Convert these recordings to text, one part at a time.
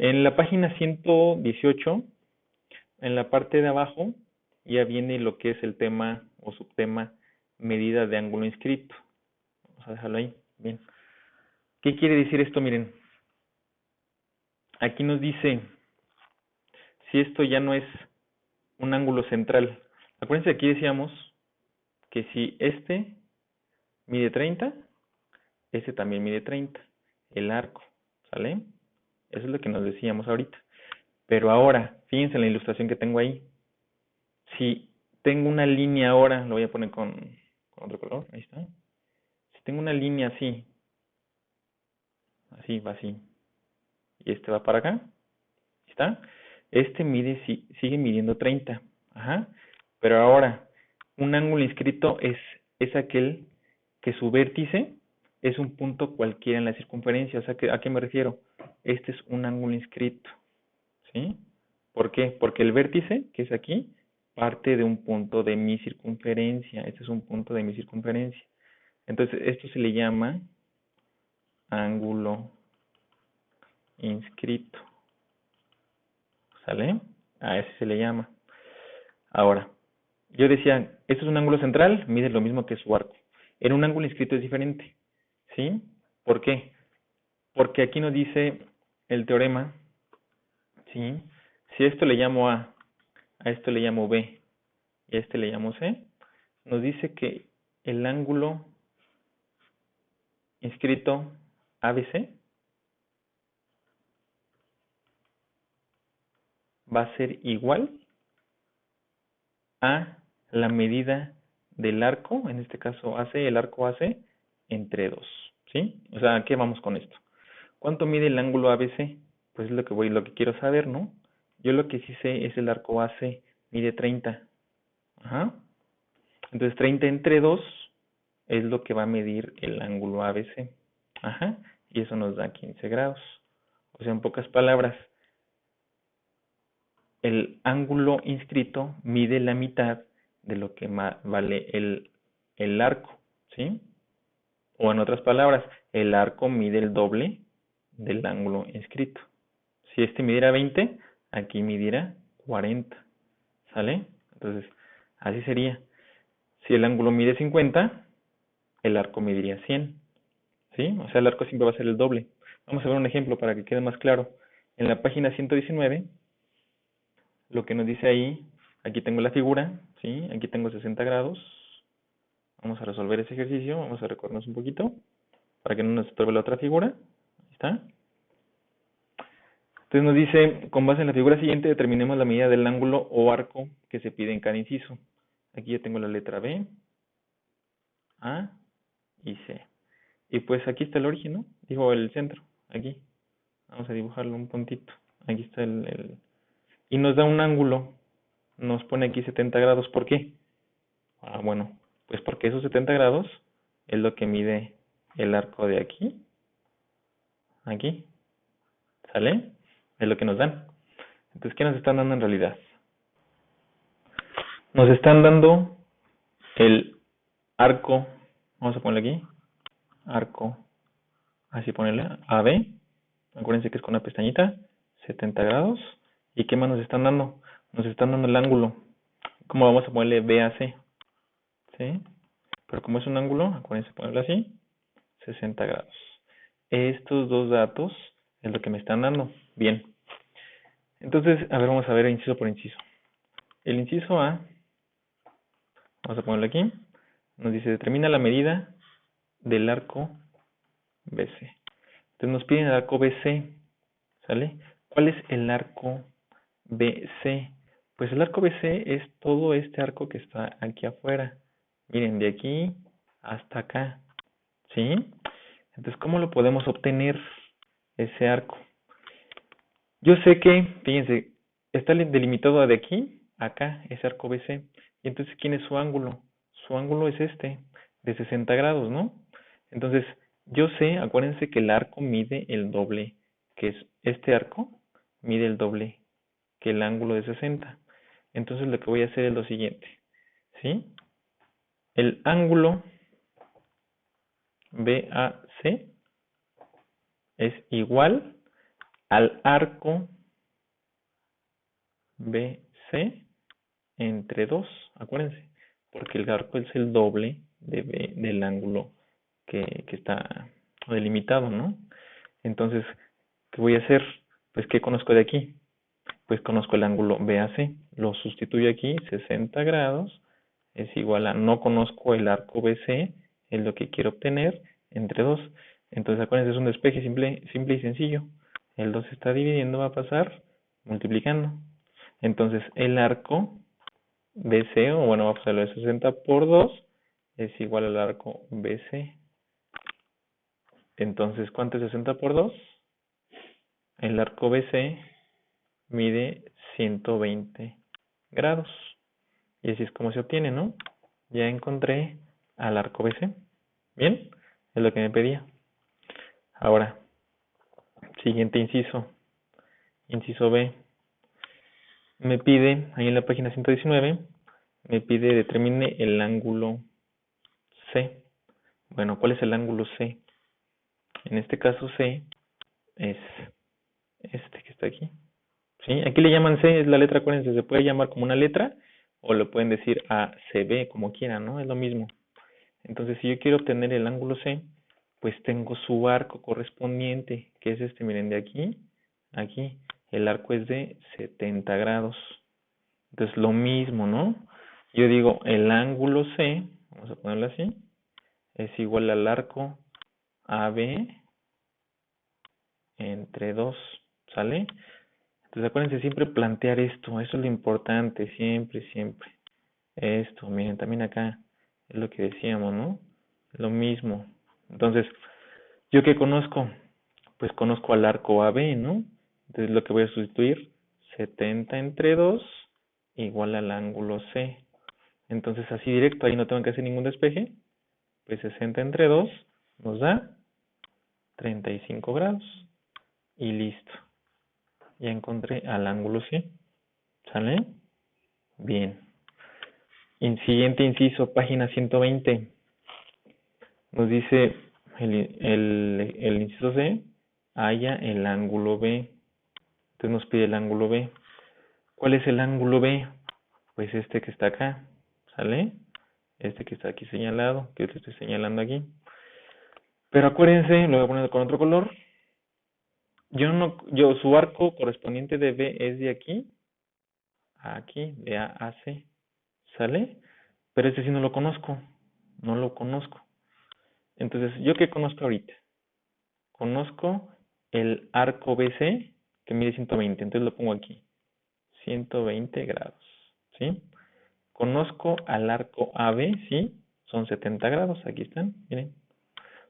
En la página 118, en la parte de abajo, ya viene lo que es el tema o subtema medida de ángulo inscrito. Vamos a dejarlo ahí. Bien. ¿Qué quiere decir esto? Miren, aquí nos dice si esto ya no es un ángulo central. Acuérdense, aquí decíamos que si este mide 30, este también mide 30, el arco, ¿sale? Eso es lo que nos decíamos ahorita. Pero ahora, fíjense en la ilustración que tengo ahí. Si tengo una línea ahora, lo voy a poner con otro color, ahí está. Si tengo una línea así, así, va así, y este va para acá, ¿está? Este mide, sigue midiendo 30, ajá. Pero ahora, un ángulo inscrito es aquel que su vértice es un punto cualquiera en la circunferencia. O sea, ¿a qué me refiero? Este es un ángulo inscrito, ¿sí? ¿Por qué? Porque el vértice, que es aquí, parte de un punto de mi circunferencia. Este es un punto de mi circunferencia. Entonces, esto se le llama ángulo inscrito. ¿Sale? A ese se le llama. Ahora, yo decía, esto es un ángulo central, mide lo mismo que su arco. En un ángulo inscrito es diferente. ¿Sí? ¿Por qué? Porque aquí nos dice el teorema, ¿sí? Si a esto le llamo A esto le llamo B y a este le llamo C, nos dice que el ángulo inscrito ABC va a ser igual a la medida del arco, en este caso AC, el arco AC, entre 2, ¿sí? O sea, ¿a qué vamos con esto? ¿Cuánto mide el ángulo ABC? Pues es lo que quiero saber, ¿no? Yo lo que sí sé es el arco AC, mide 30. Ajá. Entonces 30 entre 2 es lo que va a medir el ángulo ABC. Ajá. Y eso nos da 15 grados. O sea, en pocas palabras, el ángulo inscrito mide la mitad de lo que vale el arco, ¿sí? O en otras palabras, el arco mide el doble del ángulo inscrito. Si este midiera 20, aquí midiera 40, ¿sale? Entonces, así sería. Si el ángulo mide 50, el arco mediría 100, ¿sí? O sea, el arco siempre va a ser el doble. Vamos a ver un ejemplo para que quede más claro. En la página 119, lo que nos dice ahí, aquí tengo la figura, ¿sí? Aquí tengo 60 grados. Vamos a resolver ese ejercicio, vamos a recordarnos un poquito, para que no nos estorbe la otra figura. Ahí está. Entonces nos dice, con base en la figura siguiente, determinemos la medida del ángulo o arco que se pide en cada inciso. Aquí ya tengo la letra B, A y C. Y pues aquí está el origen, ¿no? Digo, el centro, aquí. Vamos a dibujarlo un puntito. Aquí está y nos da un ángulo. Nos pone aquí 70 grados. ¿Por qué? Bueno, pues porque esos 70 grados es lo que mide el arco de aquí. Aquí. ¿Sale? Es lo que nos dan. Entonces, ¿qué nos están dando en realidad? Nos están dando el arco. Vamos a ponerle aquí. Arco. Así ponerle AB. Acuérdense que es con una pestañita. 70 grados. ¿Y qué más nos están dando? Nos están dando el ángulo. ¿Cómo vamos a ponerle BAC? ¿Sí? Pero como es un ángulo, acuérdense ponerlo así. 60 grados. Estos dos datos es lo que me están dando. Bien. Entonces, a ver, vamos a ver inciso por inciso. El inciso A, vamos a ponerlo aquí, nos dice, determina la medida del arco BC. Entonces nos piden el arco BC, ¿sale? ¿Cuál es el arco BC? Pues el arco BC es todo este arco que está aquí afuera. Miren, de aquí hasta acá, ¿sí? Entonces, ¿cómo lo podemos obtener ese arco? Yo sé que, fíjense, está delimitado de aquí a acá, ese arco BC. Y entonces, ¿quién es su ángulo? Su ángulo es este, de 60 grados, ¿no? Entonces, yo sé, acuérdense que el arco mide el doble, que es este arco, mide el doble que el ángulo de 60. Entonces, lo que voy a hacer es lo siguiente, ¿sí? El ángulo BAC es igual al arco BC entre 2, acuérdense, porque el arco es el doble del ángulo que está delimitado, ¿no? Entonces, ¿qué voy a hacer? Pues, ¿qué conozco de aquí? Pues conozco el ángulo BAC, lo sustituyo aquí, 60 grados, es igual a, no conozco el arco BC, es lo que quiero obtener, entre 2. Entonces, acuérdense, es un despeje simple y sencillo. El 2 se está dividiendo, va a pasar multiplicando. Entonces, el arco BC, o bueno, vamos a hacerlo de 60 por 2, es igual al arco BC. Entonces, ¿cuánto es 60 por 2? El arco BC mide 120 grados. Y así es como se obtiene, ¿no? Ya encontré al arco BC. Bien, es lo que me pedía. Ahora, siguiente inciso. Inciso B. Me pide, ahí en la página 119, me pide determine el ángulo C. Bueno, ¿cuál es el ángulo C? En este caso C es este que está aquí. ¿Sí? Aquí le llaman C, es la letra, acuérdense, se puede llamar como una letra o lo pueden decir ACB, como quieran, ¿no? Es lo mismo. Entonces, si yo quiero obtener el ángulo C, pues tengo su arco correspondiente, que es este, miren, de aquí a aquí. El arco es de 70 grados. Entonces, lo mismo, ¿no? Yo digo, el ángulo C, vamos a ponerlo así, es igual al arco AB entre 2, ¿sale? Entonces, acuérdense siempre plantear esto, eso es lo importante, siempre, siempre. Esto, miren, también acá es lo que decíamos, ¿no? Lo mismo. Entonces, ¿yo qué conozco? Pues conozco al arco AB, ¿no? Entonces, lo que voy a sustituir, 70 entre 2 igual al ángulo C. Entonces, así directo, ahí no tengo que hacer ningún despeje. Pues 60 entre 2 nos da 35 grados. Y listo. Ya encontré al ángulo C. ¿Sale? Bien. Siguiente inciso, página 120. Nos dice el inciso C, halla el ángulo B. Entonces nos pide el ángulo B. ¿Cuál es el ángulo B? Pues este que está acá, ¿sale? Este que está aquí señalado, que te estoy señalando aquí. Pero acuérdense, lo voy a poner con otro color. Su arco correspondiente de B es de aquí a aquí, de A a C, ¿sale? Pero este sí no lo conozco, no lo conozco. Entonces, ¿yo qué conozco ahorita? Conozco el arco BC que mide 120, entonces lo pongo aquí, 120 grados, ¿sí? Conozco al arco AB, ¿sí? Son 70 grados, aquí están, miren.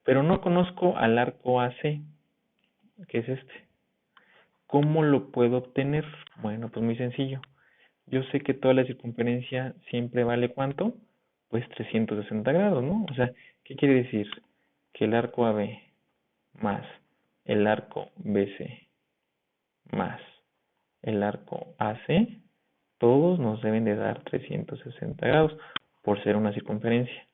Pero no conozco al arco AC, que es este. ¿Cómo lo puedo obtener? Bueno, pues muy sencillo. Yo sé que toda la circunferencia siempre vale ¿cuánto? Pues 360 grados, ¿no? O sea, ¿qué quiere decir? Que el arco AB más el arco BC más el arco AC, todos nos deben de dar 360 grados por ser una circunferencia.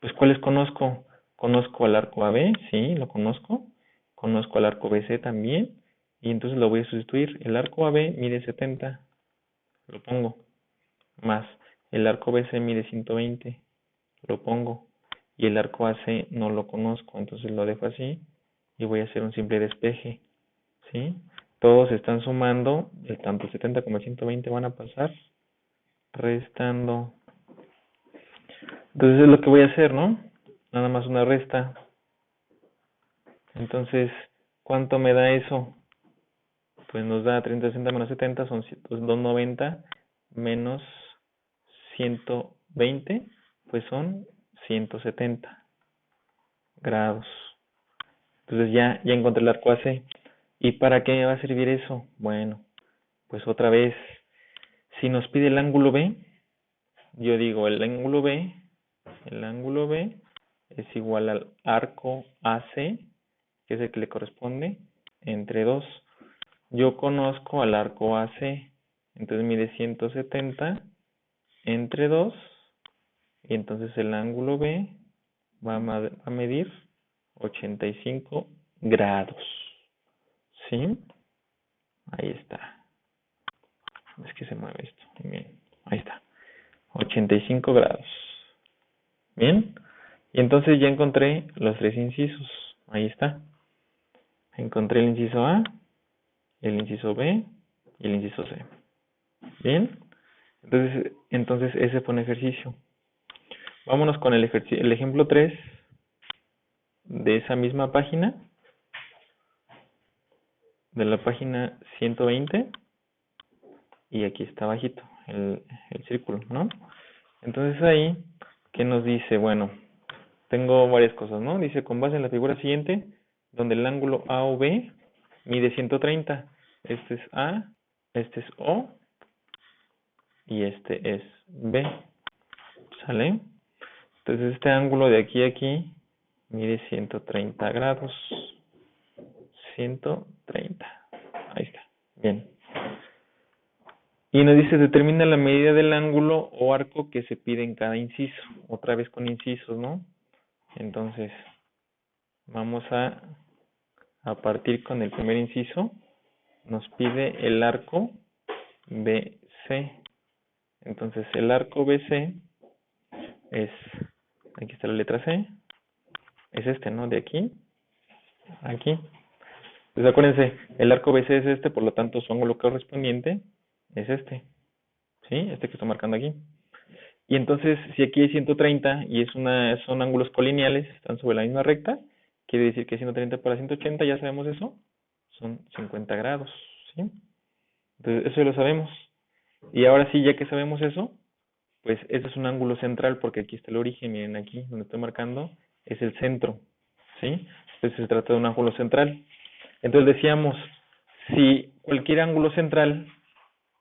Pues, ¿cuáles conozco? Conozco al arco AB, sí, lo conozco. Conozco al arco BC también. Y entonces lo voy a sustituir. El arco AB mide 70, lo pongo. Más el arco BC mide 120, lo pongo. Y el arco AC no lo conozco, entonces lo dejo así. Y voy a hacer un simple despeje, ¿sí? Todos están sumando, tanto 70 como 120 van a pasar restando. Entonces es lo que voy a hacer, ¿no? Nada más una resta. Entonces, ¿cuánto me da eso? Pues nos da 360 menos 70 son 290 menos 120, pues son 170 grados. Entonces ya encontré el arco AC. ¿Y para qué me va a servir eso? Bueno, pues otra vez, si nos pide el ángulo B, yo digo el ángulo B es igual al arco AC, que es el que le corresponde, entre 2. Yo conozco al arco AC, entonces mide 170 entre 2, y entonces el ángulo B va a medir 85 grados, ¿sí? Ahí está. Es que se mueve esto. Bien. Ahí está. 85 grados. Bien. Y entonces ya encontré los tres incisos. Ahí está. Encontré el inciso A, el inciso B y el inciso C. Bien. Entonces ese fue un ejercicio. Vámonos con el ejemplo 3 de esa misma página. De la página 120. Y aquí está abajito el círculo, ¿no? Entonces ahí, ¿qué nos dice? Bueno, tengo varias cosas, ¿no? Dice, con base en la figura siguiente, donde el ángulo AOB mide 130. Este es A, este es O y este es B. ¿Sale? Entonces este ángulo de aquí a aquí mide 130 grados. 130. Ahí está. Bien. Y nos dice, determina la medida del ángulo o arco que se pide en cada inciso. Otra vez con incisos, ¿no? Entonces, vamos a partir con el primer inciso. Nos pide el arco BC. Entonces, el arco BC es, aquí está la letra C, es este, ¿no? De aquí, aquí. Pues acuérdense, el arco BC es este, por lo tanto su ángulo correspondiente es este. ¿Sí? Este que estoy marcando aquí. Y entonces, si aquí hay 130 y son ángulos colineales, están sobre la misma recta, quiere decir que 130 para 180, ya sabemos eso, son 50 grados, ¿sí? Entonces, eso ya lo sabemos. Y ahora sí, ya que sabemos eso, pues este es un ángulo central, porque aquí está el origen, miren aquí, donde estoy marcando, es el centro, ¿sí? Entonces se trata de un ángulo central. Entonces decíamos, si cualquier ángulo central,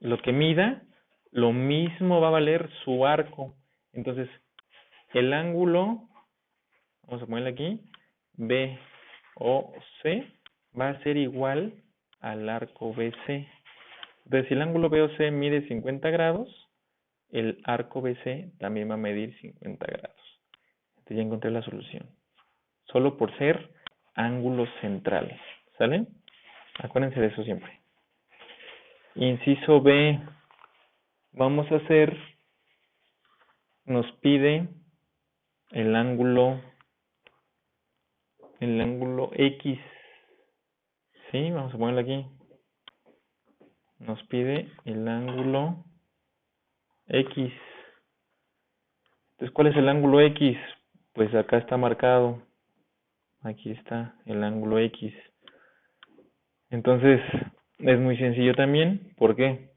lo que mida, lo mismo va a valer su arco. Entonces, el ángulo, vamos a ponerle aquí, BOC va a ser igual al arco BC. Entonces, si el ángulo BOC mide 50 grados, el arco BC también va a medir 50 grados. Entonces ya encontré la solución. Solo por ser ángulos centrales. ¿Sale? Acuérdense de eso siempre. Inciso B. Vamos a hacer, nos pide el ángulo X. ¿Sí? Vamos a ponerlo aquí. Nos pide el ángulo X. Entonces, ¿cuál es el ángulo X? Pues acá está marcado. Aquí está el ángulo X. Entonces, es muy sencillo también. ¿Por qué?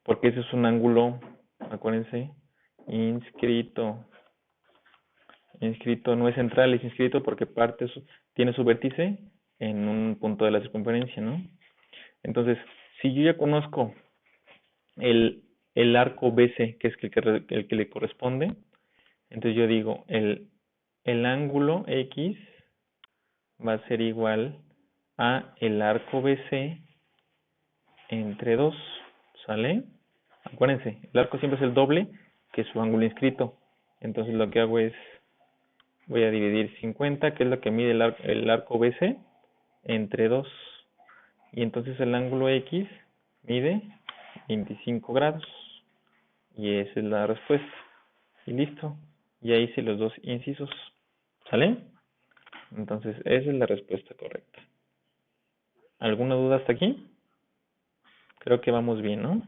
Porque ese es un ángulo, acuérdense, inscrito. Inscrito no es central, es inscrito porque tiene su vértice en un punto de la circunferencia, ¿no? Entonces, si yo ya conozco el arco BC, que es el que le corresponde, entonces yo digo, el ángulo X va a ser igual a el arco BC entre 2, ¿sale? Acuérdense, el arco siempre es el doble que su ángulo inscrito. Entonces lo que hago es, voy a dividir 50, que es lo que mide el arco BC, entre 2. Y entonces el ángulo X mide 25 grados. Y esa es la respuesta. Y listo. Ya hice los dos incisos. ¿Sale? Entonces esa es la respuesta correcta. ¿Alguna duda hasta aquí? Creo que vamos bien, ¿no?